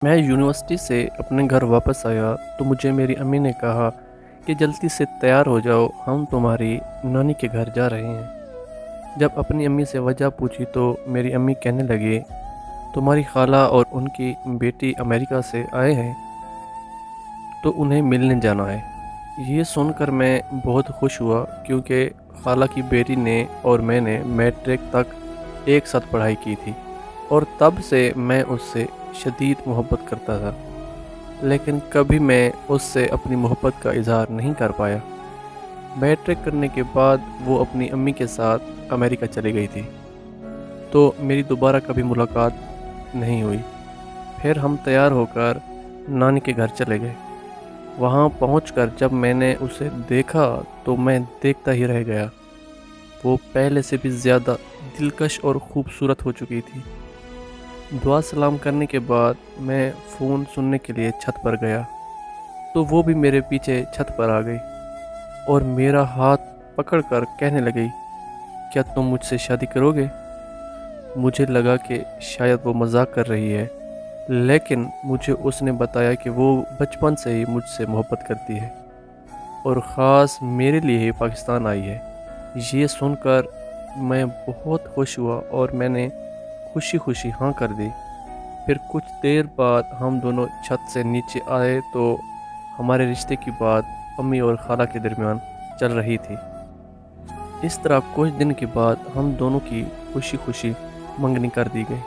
मैं यूनिवर्सिटी से अपने घर वापस आया तो मुझे मेरी अम्मी ने कहा कि जल्दी से तैयार हो जाओ, हम तुम्हारी नानी के घर जा रहे हैं। जब अपनी अम्मी से वजह पूछी तो मेरी अम्मी कहने लगी, तुम्हारी खाला और उनकी बेटी अमेरिका से आए हैं तो उन्हें मिलने जाना है। ये सुनकर मैं बहुत खुश हुआ क्योंकि खाला की बेटी ने और मैंने मैट्रिक तक एक साथ पढ़ाई की थी और तब से मैं उससे शदीद मोहब्बत करता था, लेकिन कभी मैं उससे अपनी मोहब्बत का इजहार नहीं कर पाया। मैट्रिक करने के बाद वो अपनी अम्मी के साथ अमेरिका चली गई थी, तो मेरी दोबारा कभी मुलाकात नहीं हुई। फिर हम तैयार होकर नानी के घर चले गए। वहाँ पहुंचकर जब मैंने उसे देखा तो मैं देखता ही रह गया। वो पहले से भी ज़्यादा दिलकश और ख़ूबसूरत हो चुकी थी। दुआ सलाम करने के बाद मैं फ़ोन सुनने के लिए छत पर गया तो वो भी मेरे पीछे छत पर आ गई और मेरा हाथ पकड़कर कहने लगी, क्या तुम मुझसे शादी करोगे? मुझे लगा कि शायद वो मजाक कर रही है, लेकिन मुझे उसने बताया कि वो बचपन से ही मुझसे मोहब्बत करती है और ख़ास मेरे लिए ही पाकिस्तान आई है। ये सुनकर मैं बहुत खुश हुआ और मैंने खुशी खुशी हाँ कर दी। फिर कुछ देर बाद हम दोनों छत से नीचे आए तो हमारे रिश्ते की बात अम्मी और खाला के दरमियान चल रही थी। इस तरह कुछ दिन के बाद हम दोनों की खुशी खुशी मंगनी कर दी गई।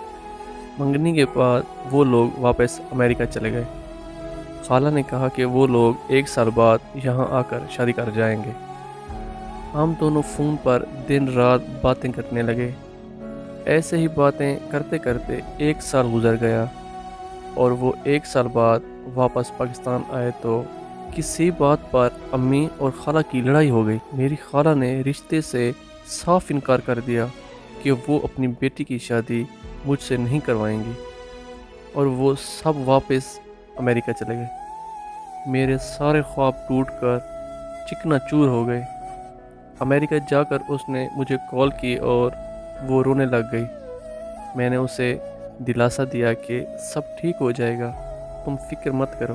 मंगनी के बाद वो लोग वापस अमेरिका चले गए। खाला ने कहा कि वो लोग एक साल बाद यहाँ आकर शादी कर जाएंगे। हम दोनों फ़ोन पर दिन रात बातें करने लगे। ऐसे ही बातें करते करते एक साल गुजर गया और वो एक साल बाद वापस पाकिस्तान आए तो किसी बात पर अम्मी और खाला की लड़ाई हो गई। मेरी खाला ने रिश्ते से साफ इनकार कर दिया कि वो अपनी बेटी की शादी मुझसे नहीं करवाएंगी और वो सब वापस अमेरिका चले गए। मेरे सारे ख्वाब टूटकर चिकनाचूर हो गए। अमेरिका जाकर उसने मुझे कॉल की और वो रोने लग गई। मैंने उसे दिलासा दिया कि सब ठीक हो जाएगा, तुम फिक्र मत करो।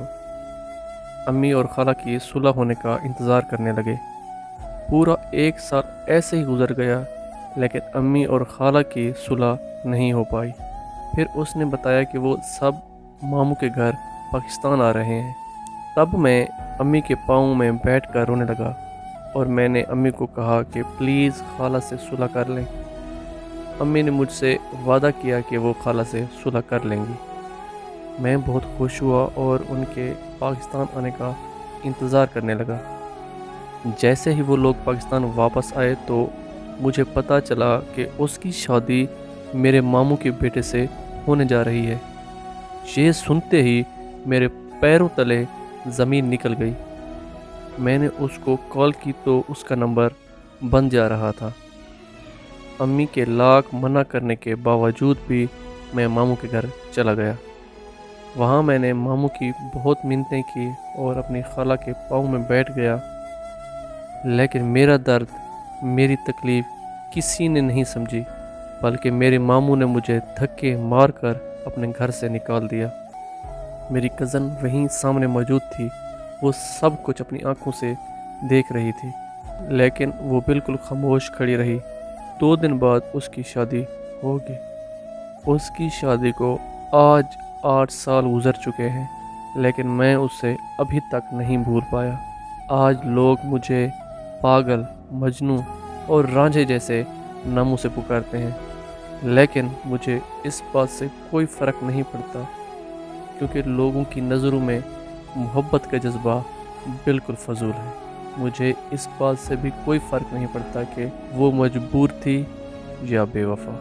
अम्मी और खाला की सुलह होने का इंतज़ार करने लगे। पूरा एक साल ऐसे ही गुजर गया, लेकिन अम्मी और खाला की सुलह नहीं हो पाई। फिर उसने बताया कि वो सब मामू के घर पाकिस्तान आ रहे हैं। तब मैं अम्मी के पाँव में बैठकर रोने लगा और मैंने अम्मी को कहा कि प्लीज़ खाला से सुलह कर लें। अम्मी ने मुझसे वादा किया कि वो खाला से सुलह कर लेंगी। मैं बहुत खुश हुआ और उनके पाकिस्तान आने का इंतज़ार करने लगा। जैसे ही वो लोग पाकिस्तान वापस आए तो मुझे पता चला कि उसकी शादी मेरे मामू के बेटे से होने जा रही है। ये सुनते ही मेरे पैरों तले ज़मीन निकल गई। मैंने उसको कॉल की तो उसका नंबर बंद जा रहा था। अम्मी के लाख मना करने के बावजूद भी मैं मामू के घर चला गया। वहाँ मैंने मामू की बहुत मिन्नतें की और अपनी खाला के पाँव में बैठ गया, लेकिन मेरा दर्द, मेरी तकलीफ़ किसी ने नहीं समझी, बल्कि मेरे मामू ने मुझे धक्के मारकर अपने घर से निकाल दिया। मेरी कज़न वहीं सामने मौजूद थी। वो सब कुछ अपनी आंखों से देख रही थी, लेकिन वो बिल्कुल खामोश खड़ी रही। 2 दिन बाद उसकी शादी होगी। उसकी शादी को आज 8 साल गुजर चुके हैं, लेकिन मैं उसे अभी तक नहीं भूल पाया। आज लोग मुझे पागल, मजनू और रांझे जैसे नामों से पुकारते हैं, लेकिन मुझे इस बात से कोई फ़र्क नहीं पड़ता, क्योंकि लोगों की नज़रों में मोहब्बत का जज्बा बिल्कुल फजूल है। मुझे इस बात से भी कोई फ़र्क नहीं पड़ता कि वो मजबूर थी या बेवफा।